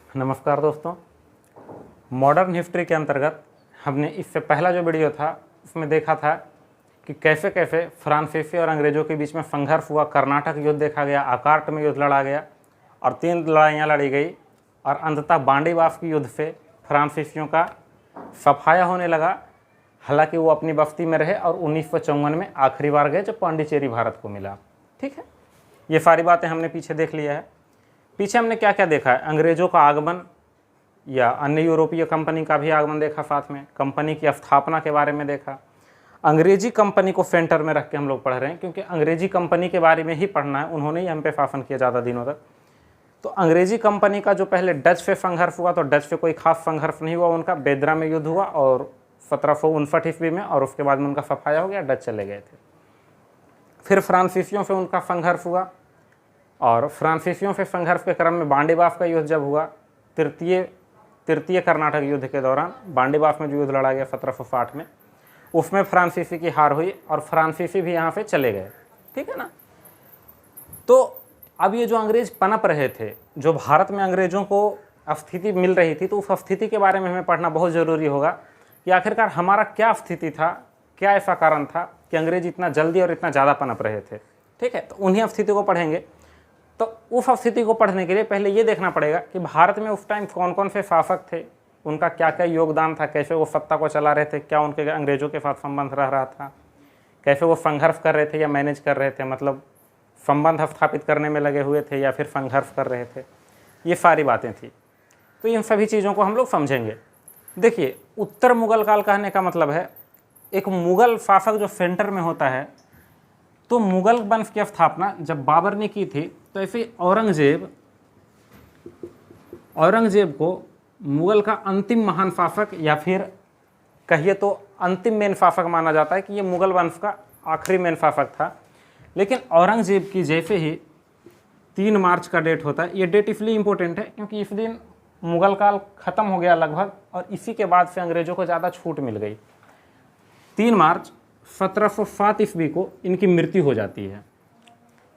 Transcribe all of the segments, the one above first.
नमस्कार दोस्तों। Modern history के अंतर्गत हमने इससे पहला जो वीडियो था उसमें देखा था कि कैसे कैसे फ्रांसीसी और अंग्रेज़ों के बीच में संघर्ष हुआ। कर्नाटक युद्ध देखा गया, आकार्ट में युद्ध लड़ा गया और 3 लड़ाइयाँ लड़ी गई और अंततः बांडीवास के युद्ध से फ्रांसीसियों का सफाया होने लगा। हालांकि वो अपनी बस्ती में रहे और 1954 में आखिरी बार गए जब पांडिचेरी भारत को मिला। ठीक है, ये सारी बातें हमने पीछे देख लिया है। पीछे हमने क्या क्या देखा है, अंग्रेज़ों का आगमन या अन्य यूरोपीय कंपनी का भी आगमन देखा, साथ में कंपनी की स्थापना के बारे में देखा। अंग्रेजी कंपनी को सेंटर में रख के हम लोग पढ़ रहे हैं क्योंकि अंग्रेजी कंपनी के बारे में ही पढ़ना है, उन्होंने ही हम पे शासन किया ज़्यादा दिनों तक। तो अंग्रेजी कंपनी का जो पहले डच से संघर्ष हुआ, तो डच से कोई खास संघर्ष नहीं हुआ, उनका बेदरा में युद्ध हुआ और 1759 ईस्वी में, और उसके बाद में उनका सफाया हो गया, डच चले गए थे। फिर फ्रांसीसियों से उनका संघर्ष हुआ और फ्रांसीसियों से संघर्ष के क्रम में बांडीवास का युद्ध जब हुआ, तृतीय कर्नाटक युद्ध के दौरान बांडीवास में जो युद्ध लड़ा गया 1760 में, उसमें फ्रांसीसी की हार हुई और फ्रांसीसी भी यहाँ से चले गए। ठीक है ना। तो अब ये जो अंग्रेज पनप रहे थे, जो भारत में अंग्रेज़ों को स्थिति मिल रही थी, तो उस स्थिति के बारे में हमें पढ़ना बहुत ज़रूरी होगा कि आखिरकार हमारा क्या स्थिति था, क्या ऐसा कारण था कि अंग्रेज इतना जल्दी और इतना ज़्यादा पनप रहे थे। ठीक है, तो उन्हीं स्थिति को पढ़ेंगे। तो उस स्थिति को पढ़ने के लिए पहले ये देखना पड़ेगा कि भारत में उस टाइम कौन कौन से शासक थे, उनका क्या क्या योगदान था, कैसे वो सत्ता को चला रहे थे, क्या उनके अंग्रेज़ों के साथ संबंध रह रहा था, कैसे वो संघर्ष कर रहे थे या मैनेज कर रहे थे, मतलब संबंध स्थापित करने में लगे हुए थे या फिर संघर्ष कर रहे थे। ये सारी बातें थी। तो इन सभी चीज़ों को हम लोग समझेंगे। देखिए, उत्तर मुगल काल कहने का मतलब है एक मुगल शासक जो सेंटर में होता है। तो मुगल वंश की स्थापना जब बाबर ने की थी, तो ऐसे औरंगजेब को मुगल का अंतिम महान शासक या फिर कहिए तो अंतिम मेन शासक माना जाता है कि ये मुगल वंश का आखिरी मेन शासक था। लेकिन औरंगजेब की जैसे ही 3 मार्च का डेट होता है, ये डेट इसलिए इम्पोर्टेंट है क्योंकि इस दिन मुगल काल ख़त्म हो गया लगभग, और इसी के बाद से अंग्रेज़ों को ज़्यादा छूट मिल गई। 3 मार्च 1707 ईस्वी को इनकी मृत्यु हो जाती है,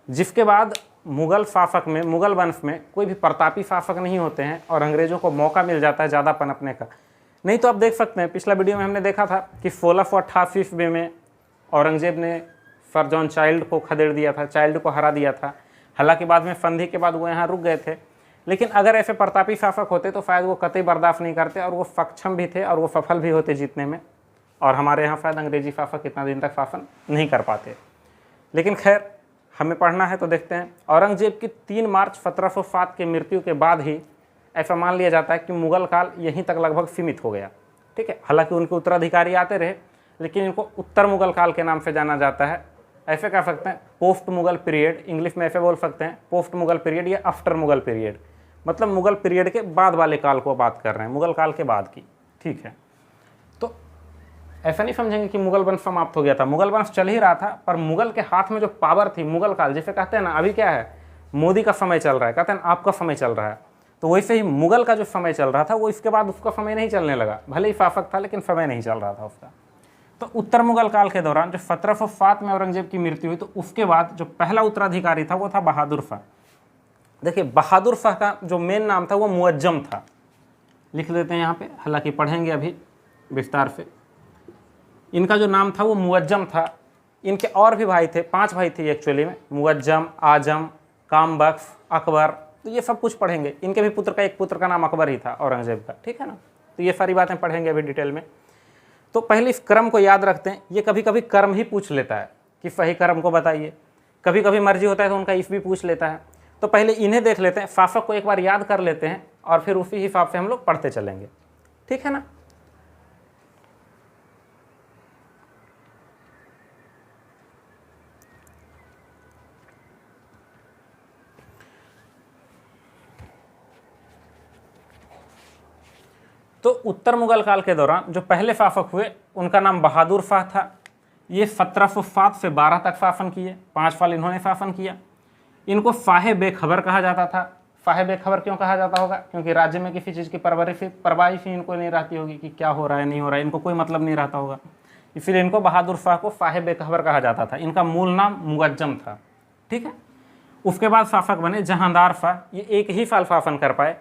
जिसके बाद मुगल शासक में, मुगल वंश में कोई भी प्रतापी शासक नहीं होते हैं और अंग्रेज़ों को मौका मिल जाता है ज़्यादा पनपने का। नहीं तो आप देख सकते हैं, पिछला वीडियो में हमने देखा था कि 1688 ईस्वी में औरंगजेब ने सर जॉन चाइल्ड को खदेड़ दिया था, चाइल्ड को हरा दिया था। हालांकि बाद में संधि के बाद वो यहाँ रुक गए थे, लेकिन अगर ऐसे प्रतापी शासक होते तो शायद वो कतई बर्दाश्त नहीं करते और वो सक्षम भी थे और वो सफल भी होते जीतने में, और हमारे यहाँ शायद अंग्रेजी शासक इतना दिन तक शासन नहीं कर पाते। लेकिन खैर, हमें पढ़ना है तो देखते हैं। औरंगजेब की 3 मार्च 1707 की मृत्यु के बाद ही ऐसा मान लिया जाता है कि मुगल काल यहीं तक लगभग सीमित हो गया। ठीक है, हालांकि उनके उत्तराधिकारी आते रहे, लेकिन इनको उत्तर मुगल काल के नाम से जाना जाता है। ऐसे कह सकते हैं पोस्ट मुगल पीरियड, इंग्लिश में ऐसे बोल सकते हैं पोस्ट मुगल पीरियड या आफ्टर मुगल पीरियड, मतलब मुगल पीरियड के बाद वाले काल को बात कर रहे हैं, मुगल काल के बाद की। ठीक है, तो ऐसा नहीं समझेंगे कि मुगल वंश समाप्त हो गया था, मुगल वंश चल ही रहा था, पर मुगल के हाथ में जो पावर थी, मुगल काल जिसे कहते हैं ना, अभी क्या है, मोदी का समय चल रहा है, कहते हैं आपका समय चल रहा है, तो वैसे ही मुगल का जो समय चल रहा था वो इसके बाद उसका समय नहीं चलने लगा। भले ही शासक था लेकिन समय नहीं चल रहा था उसका। तो उत्तर मुगल काल के दौरान जो 1707 में औरंगजेब की मृत्यु हुई, तो उसके बाद जो पहला उत्तराधिकारी था वो था बहादुर शाह। देखिए, बहादुर शाह का जो मेन नाम था वो मुअज्जम था, लिख देते हैं यहाँ पे, हालांकि पढ़ेंगे अभी विस्तार से। इनका जो नाम था वो मुअज्जम था। इनके और भी भाई थे, 5 भाई थे एक्चुअली में, मुअज्जम, आजम, कामबख्श, अकबर, तो ये सब कुछ पढ़ेंगे। इनके भी पुत्र का एक पुत्र का नाम अकबर ही था औरंगजेब का। ठीक है ना, तो ये सारी बातें पढ़ेंगे अभी डिटेल में। तो पहले इस क्रम को याद रखते हैं। ये कभी कभी क्रम ही पूछ लेता है कि सही क्रम को बताइए, कभी कभी मर्जी होता है तो उनका ईस्वी पूछ लेता है। तो पहले इन्हें देख लेते हैं, शासक को एक बार याद कर लेते हैं और फिर उसी हिसाब से हम लोग पढ़ते चलेंगे। ठीक है ना। तो उत्तर मुगल काल के दौरान जो पहले शासक हुए उनका नाम बहादुर शाह था। ये 1707 से 12 तक शासन किए, 5 साल इन्होंने शासन किया। इनको शाह बेखबर कहा जाता था। शाह बेखबर क्यों कहा जाता होगा? क्योंकि राज्य में किसी चीज़ की परवाही ही इनको नहीं रहती होगी कि क्या हो रहा है नहीं हो रहा है, इनको कोई मतलब नहीं रहता होगा, इसलिए इनको बहादुर शाह को शाह बेखबर कहा जाता था। इनका मूल नाम मुअज्जम था। ठीक है। उसके बाद शासक बने जहांदार शाह। ये एक ही साल शासन कर पाए,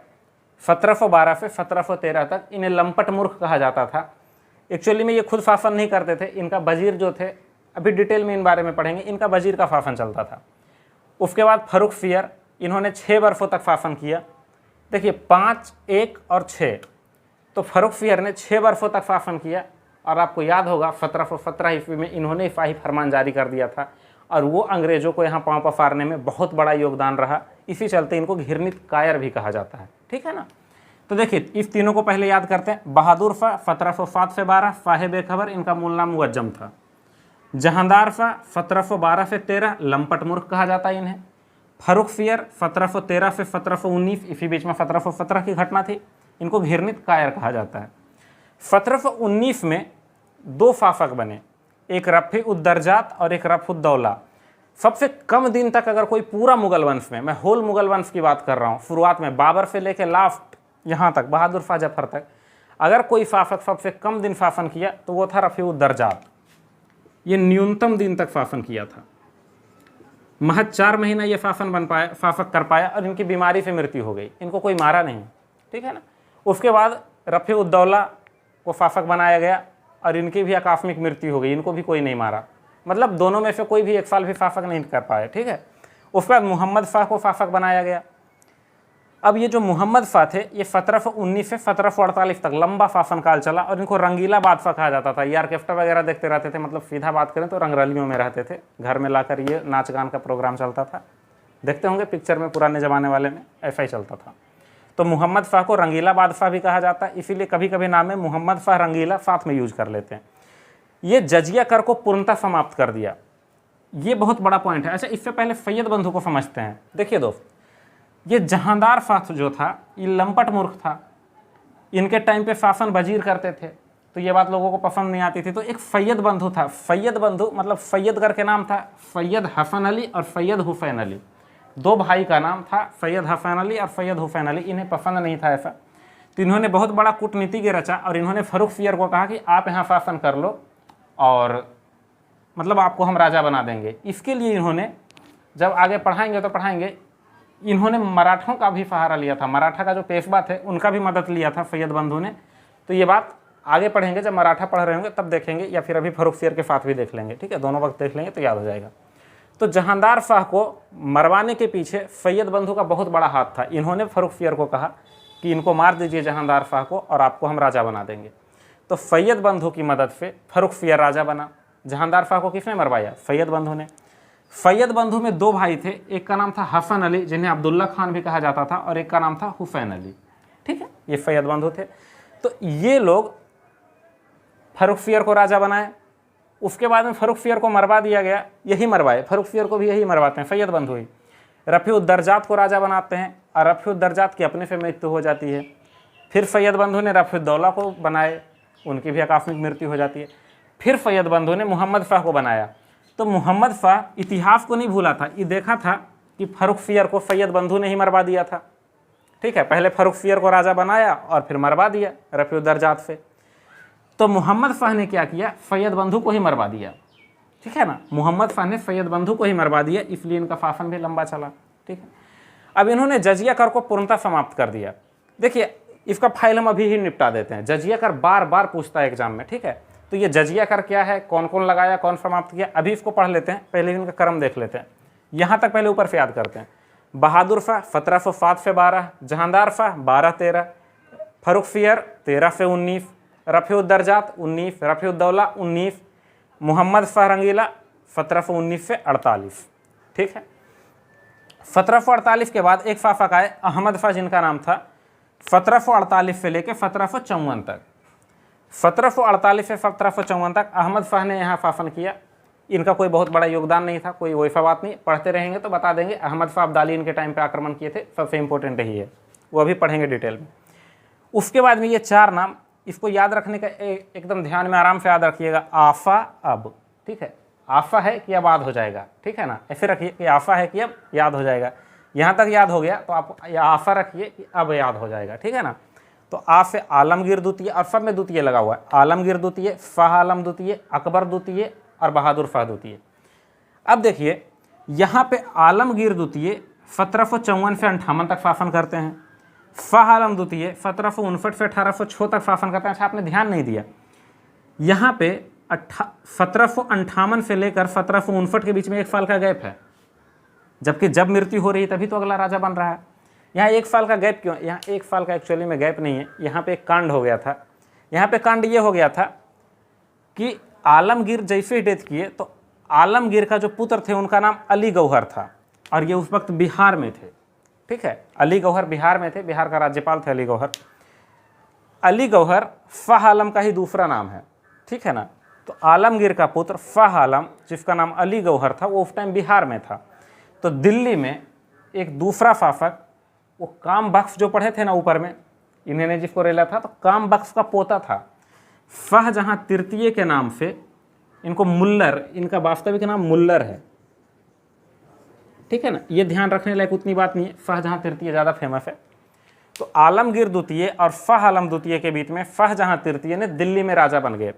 1712 से 1713 तक इन्हें लंपट मूर्ख कहा जाता था। एक्चुअली में ये खुद शासन नहीं करते थे, इनका वजीर जो थे, अभी डिटेल में इन बारे में पढ़ेंगे, इनका वजीर का शासन चलता था। उसके बाद फर्रुखसियर, इन्होंने 6 वर्षों तक शासन किया। देखिए 5, 1 और 6, तो फर्रुखसियर ने 6 वर्षों तक शासन किया। और आपको याद होगा 1717 ईस्वी में इन्होंने शाही फरमान जारी कर दिया था और वो अंग्रेज़ों को यहाँ पांव पसारने में बहुत बड़ा योगदान रहा। इसी चलते इनको घृणित कायर भी कहा जाता है, ठीक है ना। तो देखिए इस तीनों को पहले याद करते हैं। बहादुर शाह 1707 से 12, साहिब खबर, इनका मूल नाम मुअज्जम था। जहांदार शाह 1712 से 13, लंपट मूर्ख कहा जाता है इन्हें। फर्रुखसियर 1713 से 1719, इसी बीच में 1717 की घटना थी, इनको घृणित कायर कहा जाता है। 1719 में 2 शासक बने, एक रफ़ी-उद-दरजात और एक रफ़-उद-दौला। सबसे कम दिन तक अगर कोई पूरा मुगल वंश में, मैं होल मुगल वंश की बात कर रहा हूँ, शुरुआत में बाबर से लेकर लास्ट यहाँ तक बहादुर शाह जफर तक, अगर कोई शासक सबसे कम दिन शासन किया तो वो था रफ़ी-उद-दरजात। ये न्यूनतम दिन तक शासन किया था, महज 4 महीना ये शासक कर पाया और इनकी बीमारी से मृत्यु हो गई। इनको कोई मारा नहीं, ठीक है ना। उसके बाद रफ़ी-उद-दौला को शासक बनाया गया और इनकी भी आकस्मिक मृत्यु हो गई, इनको भी कोई नहीं मारा। मतलब दोनों में से कोई भी 1 साल भी शासक नहीं कर पाए, ठीक है। उसके बाद मोहम्मद शाह को शासक बनाया गया। अब ये जो मोहम्मद शाह थे, ये 1719 से 1748 तक लंबा शासनकाल चला और इनको रंगीला बादशाह कहा जाता था। ये ऑर्केस्ट्रा वगैरह देखते रहते थे, मतलब सीधा बात करें तो रंगरलियों में रहते थे, घर में लाकर ये नाच गान का प्रोग्राम चलता था। देखते होंगे पिक्चर में, पुराने ज़माने वाले में ऐसा ही चलता था। तो मोहम्मद शाह को रंगीला बादशाह भी कहा जाता है, इसीलिए कभी कभी नाम में मोहम्मद शाह रंगीला साथ में यूज कर लेते हैं। ये जजिया कर को पूर्णतः समाप्त कर दिया, ये बहुत बड़ा पॉइंट है। अच्छा, इससे पहले सैयद बंधु को समझते हैं। देखिए दोस्त, ये जहांदार शाह जो था, ये लंपट मूर्ख था। इनके टाइम पे शासन वजीर करते थे, तो ये बात लोगों को पसंद नहीं आती थी। तो एक सैयद बंधु था, सैयद बंधु मतलब सैयद करके नाम था, सैयद हसन अली और सैयद हुसैन अली, 2 भाई का नाम था, सैयद हसन अली और सैयद हुसैन अली। इन्हें पसंद नहीं था ऐसा, तो इन्होंने बहुत बड़ा कूटनीति के रचा और इन्होंने फर्रुखसियर को कहा कि आप यहाँ शासन कर लो और मतलब आपको हम राजा बना देंगे। इसके लिए इन्होंने, जब आगे पढ़ाएंगे तो पढ़ाएंगे, इन्होंने मराठों का भी सहारा लिया था। मराठा का जो पेशवा थे उनका भी मदद लिया था सैयद बंधु ने। तो ये बात आगे पढ़ेंगे, जब मराठा पढ़ रहे होंगे तब देखेंगे, या फिर अभी फर्रुखसियर के साथ भी देख लेंगे, ठीक है, दोनों वक्त देख लेंगे तो याद हो जाएगा। तो जहांदार शाह को मरवाने के पीछे सैयद बंधु का बहुत बड़ा हाथ था। इन्होंने फर्रुखसियर को कहा कि इनको मार दीजिए जहांदार शाह को और आपको हम राजा बना देंगे। तो सैयद बंधु की मदद से फर्रुखसियर राजा बना। जहांदार शाह को किसने मरवाया? सैयद बंधु ने। सैयद बंधु में 2 भाई थे, एक का नाम था हसन अली, जिन्हें अब्दुल्ला खान भी कहा जाता था, और एक का नाम था हुसैन अली, ठीक है, ये सैयद बंधु थे। तो ये लोग फर्रुखसियर को राजा बनाए। उसके बाद में फर्रुखसियर को मरवा दिया गया, यही मरवाए, फर्रुखसियर को भी यही मरवाते हैं, सैयद बंधु ही। रफ़ी-उद-दरजात को राजा बनाते हैं और रफ़ी-उद-दरजात की अपने से मृत्यु हो जाती है। फिर सैयद बंधु ने रफ़ी-उद-दौला को बनाए, उनकी भी आकस्मिक मृत्यु हो जाती है। फिर सैयद बंधु ने मोहम्मद शाह को बनाया। तो मोहम्मद शाह इतिहास को नहीं भूला था, ये देखा था कि फर्रुखसियर को सैयद बंधु ने ही मरवा दिया था, ठीक है। पहले फर्रुखसियर को राजा बनाया और फिर मरवा दिया रफ़ी-उद-दरजात से। तो मोहम्मद शाह ने क्या किया? सैयद बंधु को ही मरवा दिया, ठीक है ना। मोहम्मद शाह ने सैयद बंधु को ही मरवा दिया, इसलिए इनका शासन भी लंबा चला, ठीक है। अब इन्होंने जजिया कर को पूर्णतः समाप्त कर दिया। देखिए इसका फाइल हम अभी ही निपटा देते हैं। जजिया कर बार बार पूछता है एग्जाम में, ठीक है। तो ये जजिया कर क्या है, कौन कौन लगाया, कौन समाप्त किया, अभी इसको पढ़ लेते हैं, पहले इनका क्रम देख लेते हैं। यहाँ तक पहले ऊपर से याद करते हैं। बहादुर शाह 1707 से 12, जहांदार शाह 12-13, फर्रुखसियर 13 से 19, रफ़ी-उद-दरजात 19, रफ़ी-उद-दौला 19, मोहम्मद शाह रंगीला 1719 से 48, ठीक है। 1748 के बाद एक शासक आए अहमद शाह, जिनका नाम था 1748 से लेकर 1754 तक। 1748 से 1754 तक अहमद शाह ने यहाँ शासन किया। इनका कोई बहुत बड़ा योगदान नहीं था, कोई वैसा बात नहीं, पढ़ते रहेंगे तो बता देंगे। अहमद शाह अब्दाली इनके टाइम पे आक्रमण किए थे, सबसे इंपॉर्टेंट यही है, वो अभी पढ़ेंगे डिटेल में। उसके बाद में ये 4 नाम, इसको याद रखने का एकदम ध्यान में आराम से याद रखिएगा। आफा अब, ठीक है, आफा है कि अब याद हो जाएगा, ठीक है ना, ऐसे रखिए कि आफा है कि अब याद हो जाएगा। यहाँ तक याद हो गया तो आप आफा रखिए कि अब याद हो जाएगा, ठीक है ना। तो आ से आलमगीर द्वितीय, और सब में द्वितीय लगा हुआ है। आलमगीर द्वितीय, शाह आलम द्वितीय, अकबर द्वितीय और बहादुर शाह द्वितीय। अब देखिए यहाँ पे आलमगीर द्वितीय 1754 से 58 तक शासन करते हैं। शाह आलम द्वितीय 1759 से 1806 तक शासन करते हैं। अच्छा, आपने ध्यान नहीं दिया, यहाँ पे 1758 से लेकर 1759 के बीच में 1 साल का गैप है, जबकि जब मृत्यु हो रही है तभी तो अगला राजा बन रहा है। यहाँ 1 साल का गैप क्यों? यहाँ 1 साल का एक्चुअली में गैप नहीं है, यहाँ पे एक कांड हो गया था। यहाँ पे कांड ये हो गया था कि आलमगीर जैसे ही डेथ किए तो आलमगीर का जो पुत्र थे उनका नाम अली गौहर था, और ये उस वक्त बिहार में थे। ठीक है, अली गौहर बिहार में थे, बिहार का राज्यपाल थे अली गौहर। अली गौहर शाह आलम का ही दूसरा नाम है, ठीक है ना। तो आलमगीर का पुत्र शाह आलम, जिसका नाम अली गौहर था, वो उस टाइम बिहार में था। तो दिल्ली में एक दूसरा शासक, वो काम बख्श जो पढ़े थे ना ऊपर में, इन्होंने जिसको रेला था, तो काम बख्श का पोता था शाहजहां तृतीय के नाम से। इनको मुल्लर, इनका वास्तविक नाम मुल्लर है, ठीक है ना। ये ध्यान रखने लायक उतनी बात नहीं है, शाहजहां तृतीय ज़्यादा फेमस है। तो आलमगीर द्वितीय और शाह आलम द्वितीय के बीच में शाहजहां तृतीय ने दिल्ली में राजा बन गए।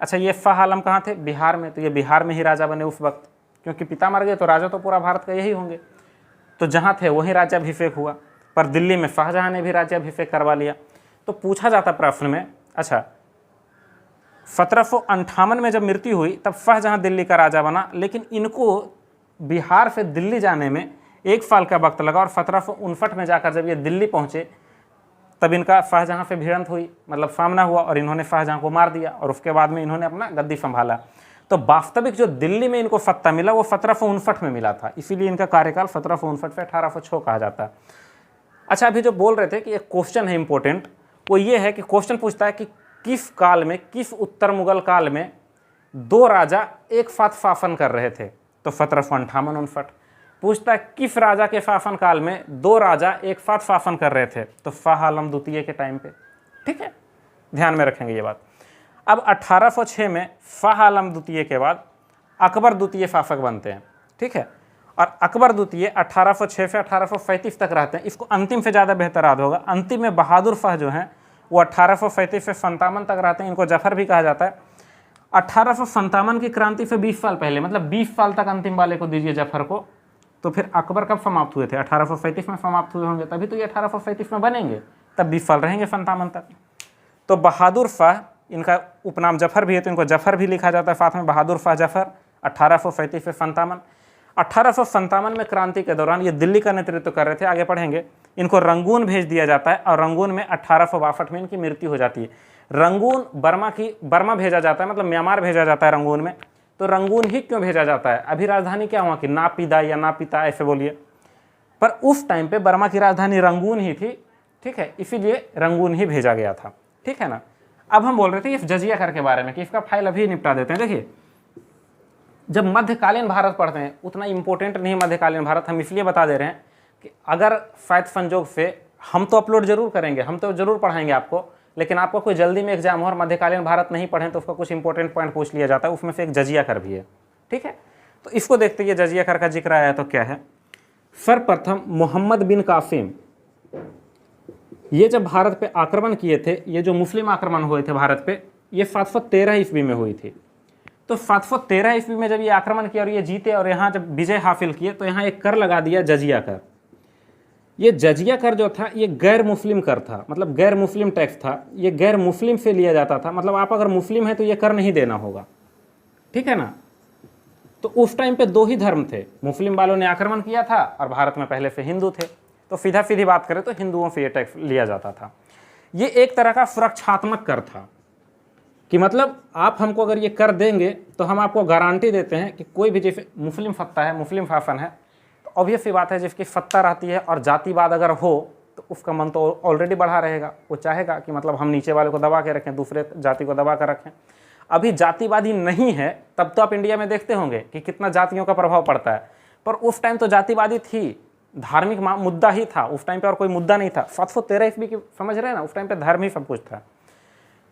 अच्छा, ये शाह आलम कहाँ थे? बिहार में। तो ये बिहार में ही राजा बने उस वक्त, क्योंकि पिता मर गए तो राजा तो पूरा भारत का यही होंगे। तो जहाँ थे वहीं राज्याभिषेक हुआ, पर दिल्ली में शाहजहां ने भी राज्याभिषेक करवा लिया। तो पूछा जाता प्रश्न में, अच्छा 1758 में जब मृत्यु हुई तब शाहजहां दिल्ली का राजा बना, लेकिन इनको बिहार से दिल्ली जाने में 1 साल का वक्त लगा, और 1759 में जाकर जब ये दिल्ली पहुँचे तब इनका शाहजहां से भिड़ंत हुई, मतलब सामना हुआ, और इन्होंने शाहजहां को मार दिया, और उसके बाद में इन्होंने अपना गद्दी संभाला। तो वास्तविक जो दिल्ली में इनको सत्ता मिला वो 1759 में मिला था, इसीलिए इनका कार्यकाल 1759 से 1806 कहा जाता है। अच्छा, अभी जो बोल रहे थे कि एक क्वेश्चन है इंपॉर्टेंट, वो ये है कि क्वेश्चन पूछता है कि किस काल में, किस उत्तर मुगल काल में 2 राजा एक साथ शासन कर रहे थे? तो 1758-59। पूछता है किस राजा के शासन काल में 2 राजा एक साथ शासन कर रहे थे? तो शाह आलम द्वितीय के टाइम पे, ठीक है, ध्यान में रखेंगे ये बात। अब 1806 में शाह आलम द्वितीय के बाद अकबर द्वितीय शासक बनते हैं, ठीक है, और अकबर द्वितीय 1806 से 1837 तक रहते हैं। इसको अंतिम से ज़्यादा बेहतर याद होगा। अंतिम में बहादुर शाह जो हैं वो 1837 से 57 तक रहते हैं, इनको जफर भी कहा जाता है। 1857 की क्रांति से 20 साल पहले, मतलब 20 साल तक अंतिम वाले को दीजिए जफर को, तो फिर अकबर कब समाप्त हुए थे? 1837 में समाप्त हुए होंगे, तभी तो ये 1837 में बनेंगे, तब 20 साल रहेंगे 57 तक। तो बहादुर शाह, इनका उपनाम जफर भी है तो इनको जफर भी लिखा जाता है साथ में, बहादुर शाह जफर 1837 से 57। 1857 में क्रांति के दौरान ये दिल्ली का नेतृत्व कर रहे थे, आगे पढ़ेंगे। इनको रंगून भेज दिया जाता है, और रंगून में 1862 में इनकी मृत्यु हो जाती है। रंगून बर्मा भेजा जाता है, मतलब म्यांमार भेजा जाता है रंगून में। तो रंगून ही क्यों भेजा जाता है? अभी राजधानी क्या वहाँ की? नापीदा या नापीता ऐसे बोलिए, पर उस टाइम पे बर्मा की राजधानी रंगून ही थी, ठीक है, इसीलिए रंगून ही भेजा गया था, ठीक है ना। अब हम बोल रहे थे इस जजिया कर के बारे में, कि इसका फाइल अभी निपटा देते हैं। देखिए, जब मध्यकालीन भारत पढ़ते हैं, उतना इंपॉर्टेंट नहीं मध्यकालीन भारत, हम इसलिए बता दे रहे हैं कि अगर शायद संजोग से हम तो अपलोड जरूर करेंगे, हम तो जरूर पढ़ाएंगे आपको, लेकिन आपको कोई जल्दी में एग्जाम हो और मध्यकालीन भारत नहीं पढ़ें तो उसका कुछ इंपॉर्टेंट पॉइंट पूछ लिया जाता है, उसमें से एक जजिया कर भी है, ठीक है। तो इसको देखते हैं, जजिया कर का जिक्र आया तो क्या है। सर्वप्रथम मोहम्मद बिन कासिम, ये जब भारत पे आक्रमण किए थे, ये जो मुस्लिम आक्रमण हुए थे भारत पे, ये 713 ईस्वी में हुई थी। तो 713 ईस्वी में जब ये आक्रमण किया और ये जीते और यहाँ जब विजय हासिल किए, तो यहाँ एक कर लगा दिया, जजिया कर। ये जजिया कर जो था ये गैर मुस्लिम कर था, मतलब गैर मुस्लिम टैक्स था, ये गैर मुस्लिम से लिया जाता था, मतलब आप अगर मुस्लिम हैं तो ये कर नहीं देना होगा, ठीक है ना। तो उस टाइम पे 2 ही धर्म थे, मुस्लिम वालों ने आक्रमण किया था और भारत में पहले से हिंदू थे, तो सीधा सीधी बात करें तो हिंदुओं से ये टैक्स लिया जाता था। ये एक तरह का सुरक्षात्मक कर था, कि मतलब आप हमको अगर ये कर देंगे तो हम आपको गारंटी देते हैं कि कोई भी, जैसे मुस्लिम सत्ता है, मुस्लिम शासन है, तो ऑब्वियस सी बात है जिसकी सत्ता रहती है और जातिवाद अगर हो तो उसका मन तो ऑलरेडी बढ़ा रहेगा, वो चाहेगा कि मतलब हम नीचे वाले को दबा के रखें, दूसरे जाति को दबा कर रखें। अभी जातिवादी नहीं है, तब तो आप इंडिया में देखते होंगे कि कितना जातियों का प्रभाव पड़ता है, पर उस टाइम तो जातिवादी थी, धार्मिक मुद्दा ही था उस टाइम पे, और कोई मुद्दा नहीं था। 713 ईस्वी की समझ रहे हैं ना, उस टाइम पे धर्म ही सब कुछ था।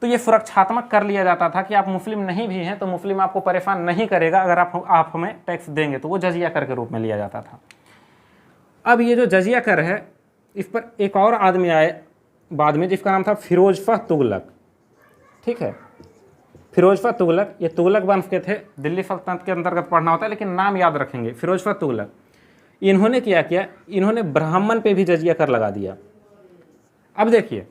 तो ये सुरक्षात्मक कर लिया जाता था कि आप मुस्लिम नहीं भी हैं तो मुस्लिम आपको परेशान नहीं करेगा अगर आप हमें टैक्स देंगे, तो वो जजिया कर के रूप में लिया जाता था। अब ये जो जजिया कर है, इस पर एक और आदमी आए बाद में जिसका नाम था फिरोज शाह तुगलक, ठीक है। फिरोज शाह तुगलक, ये तुगलक वंश के थे, दिल्ली सल्तनत के अंतर्गत पढ़ना होता है लेकिन नाम याद रखेंगे, फिरोज शाह तुगलक। इन्होंने क्या किया, इन्होंने ब्राह्मण पे भी जजिया कर लगा दिया। अब देखिए,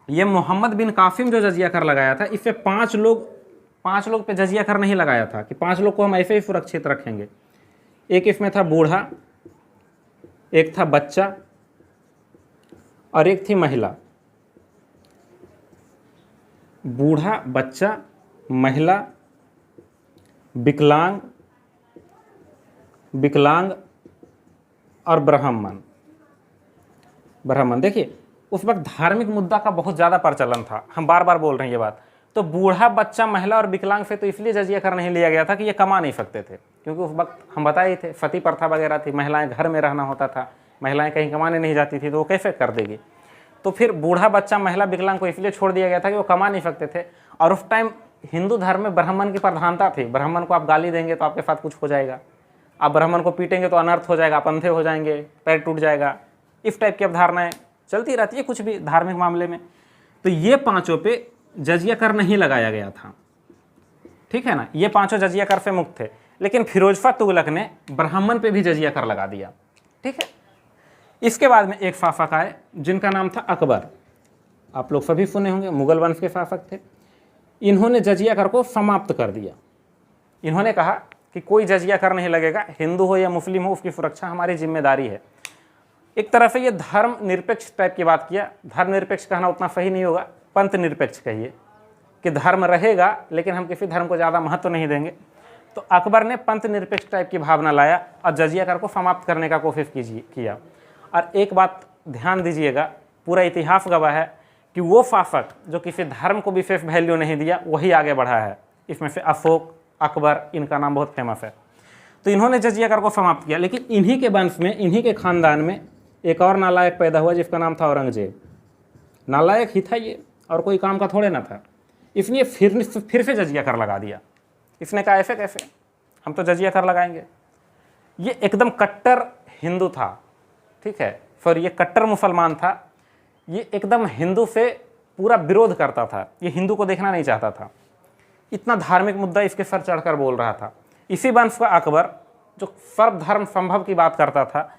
ये मोहम्मद बिन कासिम जो जजिया कर लगाया था, इससे पांच लोग पे जजिया कर नहीं लगाया था कि 5 लोग को हम ऐसे ही सुरक्षित रखेंगे। एक इसमें था बूढ़ा, एक था बच्चा और एक थी महिला। बूढ़ा, बच्चा, महिला, विकलांग और ब्राह्मण। देखिए, उस वक्त धार्मिक मुद्दा का बहुत ज़्यादा प्रचलन था, हम बार बार बोल रहे हैं ये बात। तो बूढ़ा, बच्चा, महिला और विकलांग से तो इसलिए जजिया कर नहीं लिया गया था कि ये कमा नहीं सकते थे, क्योंकि उस वक्त हम बताए थे सती प्रथा वगैरह थी, महिलाएं घर में रहना होता था, महिलाएं कहीं कमाने नहीं जाती थी, तो वो कैसे कर देगी। तो फिर बूढ़ा, बच्चा, महिला, विकलांग को इसलिए छोड़ दिया गया था कि वो कमा नहीं सकते थे। और उस टाइम हिंदू धर्म में ब्राह्मण की प्रधानता थी। ब्राह्मण को आप गाली देंगे तो आपके साथ कुछ हो जाएगा, आप ब्राह्मण को पीटेंगे तो अनर्थ हो जाएगा, आप अंधे हो जाएंगे, पैर टूट जाएगा। इस टाइप की अवधारणाएं चलती रहती है कुछ भी धार्मिक मामले में। तो ये पांचों पे जजिया कर नहीं लगाया गया था, ठीक है ना, ये पांचों जजिया कर से मुक्त थे। लेकिन फिरोजफा तुगलक ने ब्राह्मण पे भी जजिया कर लगा दिया, ठीक है। इसके बाद में एक शासक आए जिनका नाम था अकबर। आप लोग सभी सुने होंगे, मुगल वंश के शासक थे। इन्होंने जजिया कर को समाप्त कर दिया। इन्होंने कहा कि कोई जजिया कर नहीं लगेगा, हिंदू हो या मुस्लिम हो, उसकी सुरक्षा हमारी जिम्मेदारी है। एक तरह से ये धर्म निरपेक्ष टाइप की बात किया। धर्म निरपेक्ष कहना उतना सही नहीं होगा, पंथ निरपेक्ष कहिए कि धर्म रहेगा लेकिन हम किसी धर्म को ज़्यादा महत्व नहीं देंगे। तो अकबर ने पंथ निरपेक्ष टाइप की भावना लाया और जजिया कर को समाप्त करने का कोशिश किया। और एक बात ध्यान दीजिएगा, पूरा इतिहास गवाह है कि वो शासक जो किसी धर्म को विशेष वैल्यू नहीं दिया वही आगे बढ़ा है। इसमें से अशोक, अकबर, इनका नाम बहुत फेमस है। तो इन्होंने जजिया कर को समाप्त किया। लेकिन इन्हीं के वंश में, इन्हीं के खानदान में एक और नालायक पैदा हुआ जिसका नाम था औरंगजेब। नालायक ही था ये, और कोई काम का थोड़े ना था। इसलिए फिर से जजिया कर लगा दिया। इसने कहा ऐसे कैसे, हम तो जजिया कर लगाएंगे। ये एकदम कट्टर हिंदू था, ठीक है, फिर ये कट्टर मुसलमान था। ये एकदम हिंदू से पूरा विरोध करता था, ये हिंदू को देखना नहीं चाहता था। इतना धार्मिक मुद्दा इसके सर चढ़कर बोल रहा था। इसी वंश का अकबर जो सर्वधर्म संभव की बात करता था,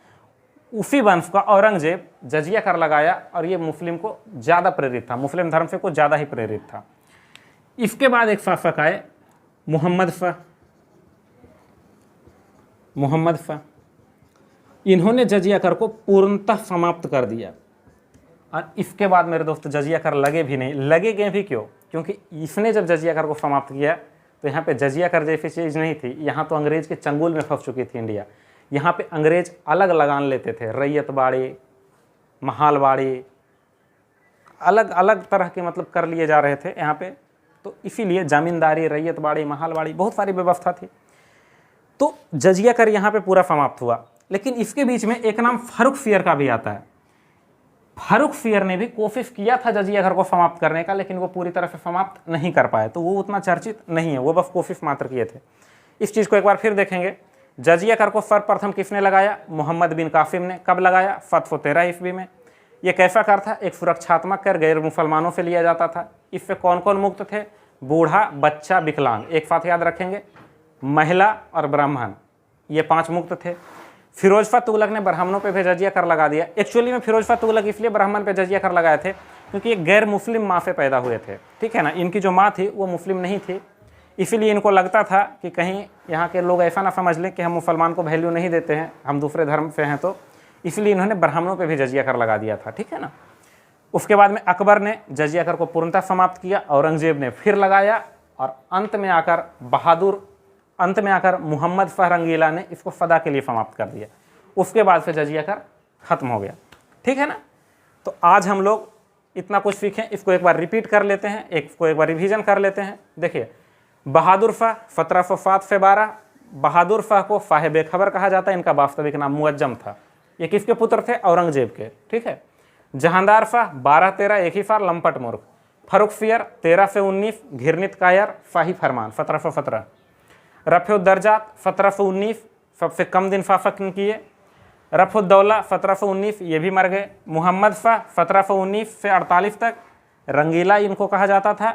उसी वंश का औरंगजेब जजिया कर लगाया और ये मुस्लिम को ज़्यादा प्रेरित था, मुस्लिम धर्म से कुछ ज़्यादा ही प्रेरित था। इसके बाद एक शासक आए मोहम्मद शाह। इन्होंने जजिया कर को पूर्णतः समाप्त कर दिया। और इसके बाद मेरे दोस्त जजिया कर लगे भी नहीं। लगेंगे भी क्यों? क्योंकि इसने जब जजिया कर को समाप्त किया तो यहाँ पे जजिया कर जैसी चीज़ नहीं थी। यहाँ तो अंग्रेज़ के चंगुल में फंस चुकी थी इंडिया। यहाँ पे अंग्रेज़ अलग लगान लेते थे, रैयतबाड़ी, महालबाड़ी, अलग अलग तरह के मतलब कर लिए जा रहे थे यहाँ पे। तो इसीलिए ज़मींदारी, रैयतबाड़ी, महालबाड़ी, बहुत सारी व्यवस्था थी। तो जजिया कर यहाँ पे पूरा समाप्त हुआ। लेकिन इसके बीच में एक नाम फारुखसियर का भी आता है। फारुखसियर ने भी कोशिश किया था जजिया कर को समाप्त करने का, लेकिन वो पूरी तरह से समाप्त नहीं कर पाए। तो वो उतना चर्चित नहीं है, वो बस कोशिश मात्र किए थे। इस चीज़ को एक बार फिर देखेंगे। जजिया कर को सर्वप्रथम किसने लगाया? मोहम्मद बिन कासिम ने। कब लगाया? 713 ईस्वी में। ये कैसा कर था? एक सुरक्षात्मक कर, गैर मुसलमानों से लिया जाता था। इससे कौन कौन मुक्त थे? बूढ़ा, बच्चा, विकलांग, एक साथ याद रखेंगे, महिला और ब्राह्मण, ये 5 मुक्त थे। फिरोजफा तुगलक ने ब्राह्मणों पे भी जजिया कर लगा दिया। एक्चुअली में फिरोजफा तुगलक इसलिए ब्राह्मण पे जजिया कर लगाए थे क्योंकि ये गैर मुस्लिम माँ से पैदा हुए थे, ठीक है ना। इनकी जो माँ थी वो मुस्लिम नहीं थी, इसीलिए इनको लगता था कि कहीं यहाँ के लोग ऐसा ना समझ लें कि हम मुसलमान को वैल्यू नहीं देते हैं, हम दूसरे धर्म से हैं। तो इसलिए इन्होंने ब्राह्मणों पे भी जजिया कर लगा दिया था, ठीक है ना। उसके बाद में अकबर ने जजिया कर को पूर्णतः समाप्त किया, औरंगजेब ने फिर लगाया, और अंत में आकर मोहम्मद शाह रंगीला ने इसको सदा के लिए समाप्त कर दिया। उसके बाद से जजिया कर खत्म हो गया, ठीक है ना। तो आज हम लोग इतना कुछ सीखें, इसको एक बार रिपीट कर लेते हैं, इसको एक बार रिवीजन कर लेते हैं। देखिए, बहादुर शाह 1707 से 12, बहादुर शाह को शाह बेखबर कहा जाता है, इनका वास्तविक नाम मुअज्जम था। ये किसके पुत्र थे? औरंगजेब के, ठीक है। जहांदार शाह 1213, एक ही साल, लंपट मूर्ख। फारुखसियर 13 से 19, घिरनित कायर, शाही फरमान 1717। रफ़उद्दर्जात 1719, सबसे कम दिन शासक किए। रफ़उद्दौला 1719, ये भी मर गए। मोहम्मद शाह 1719 से 48 तक, रंगीला इनको कहा जाता था।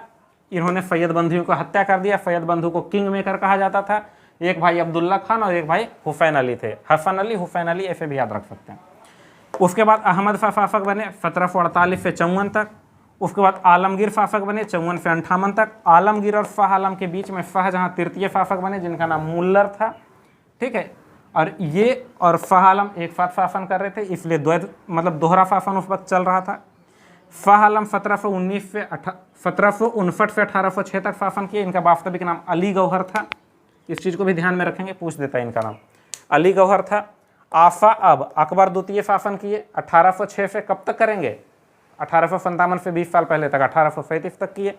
इन्होंने सैयद बंधुओं को हत्या कर दिया। सैयद बंधु को किंग मेकर कहा जाता था। एक भाई अब्दुल्ला खान और एक भाई हुसैन अली थे। हसन अली, हुसैन अली, ऐसे भी याद रख सकते हैं। उसके बाद अहमद फा फाफक बने 1748 से 54 तक। उसके बाद आलमगीर फाफक बने 54 से 58 तक। आलमगीर और फाह आलम के बीच में फाह जहाँ तृतीय फाफक बने जिनका नाम मुल्लर था, ठीक है। और ये और फाह आलम एक साथ शासन कर रहे थे, इसलिए द्वैध मतलब दोहरा शासन उस वक्त चल रहा था। फाह आलम 1759 से 1806 तक शासन किए। इनका वास्तविक नाम अली गौहर था, इस चीज़ को भी ध्यान में रखेंगे, पूछ देता है इनका नाम अली गौहर था। आफा अब अकबर द्वितीय शासन किए 1806 से कब तक करेंगे, 1857 से 20 साल पहले तक 1837 तक किए।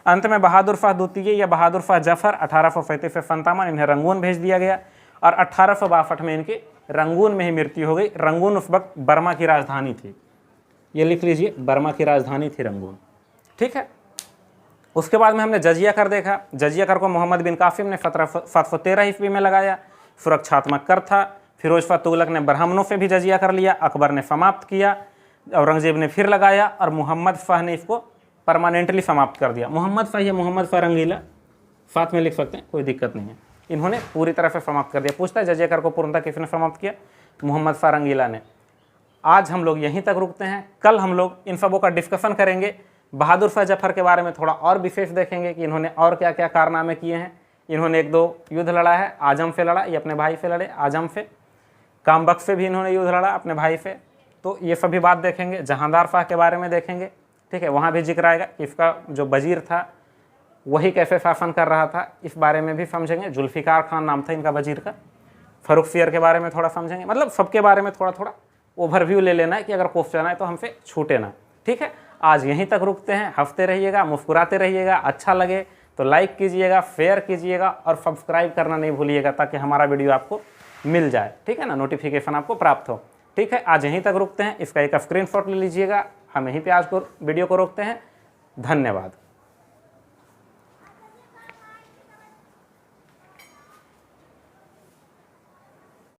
अंत में बहादुर शाह द्वितीय या बहादुर शाह जफर 1837 से 57, इन्हें रंगून भेज दिया गया और 1862 में इनकी रंगून में ही मृत्यु हो गई। रंगून उस वक्त बर्मा की राजधानी थी, ये लिख लीजिए, बर्मा की राजधानी थी रंगून, ठीक है। उसके बाद में हमने जजिया कर देखा। जजिया कर को मोहम्मद बिन कासिम ने 1713 ईस्वी में लगाया, सुरक्षात्मक कर था। फिरोज शाह तुगलक ने ब्राह्मणों से भी जजिया कर लिया, अकबर ने समाप्त किया, औरंगजेब ने फिर लगाया और मोहम्मद शाह ने इसको परमानेंटली समाप्त कर दिया। मोहम्मद शाह या मोहम्मद शाह रंगीला साथ में लिख सकते हैं, कोई दिक्कत नहीं है। इन्होंने पूरी तरह से समाप्त कर दिया। पूछता है जजिया कर को पूर्णतः किसने समाप्त किया, मोहम्मद शाह रंगीला ने। आज हम लोग यहीं तक रुकते हैं, कल हम लोग इन सबों का डिस्कशन करेंगे। बहादुर शाह जफर के बारे में थोड़ा और विशेष देखेंगे कि इन्होंने और क्या क्या कारनामे किए हैं। इन्होंने 1-2 युद्ध लड़ा है, आजम से लड़ा, ये अपने भाई से लड़े, आजम से। कामबख्श से भी इन्होंने युद्ध लड़ा अपने भाई से, तो ये सभी बात देखेंगे। जहांदार शाह के बारे में देखेंगे, ठीक है, वहाँ भी जिक्र आएगा कि इसका जो वजीर था वही कैसे शासन कर रहा था, इस बारे में भी समझेंगे। जुल्फ़िकार खान नाम था इनका वजीर का। फर्रुखसियर के बारे में थोड़ा समझेंगे, मतलब सबके बारे में थोड़ा थोड़ा ओवरव्यू ले लेना है कि अगर क्वेश्चन आए तो हमसे छूटे ना, ठीक है। आज यहीं तक रुकते हैं, हंसते रहिएगा, मुस्कुराते रहिएगा, अच्छा लगे तो लाइक कीजिएगा, शेयर कीजिएगा और सब्सक्राइब करना नहीं भूलिएगा ताकि हमारा वीडियो आपको मिल जाए, ठीक है ना, नोटिफिकेशन आपको प्राप्त हो, ठीक है। आज यहीं तक रुकते हैं, इसका एक स्क्रीनशॉट ले लीजिएगा। हम यहीं पे आज को वीडियो को रोकते हैं। धन्यवाद।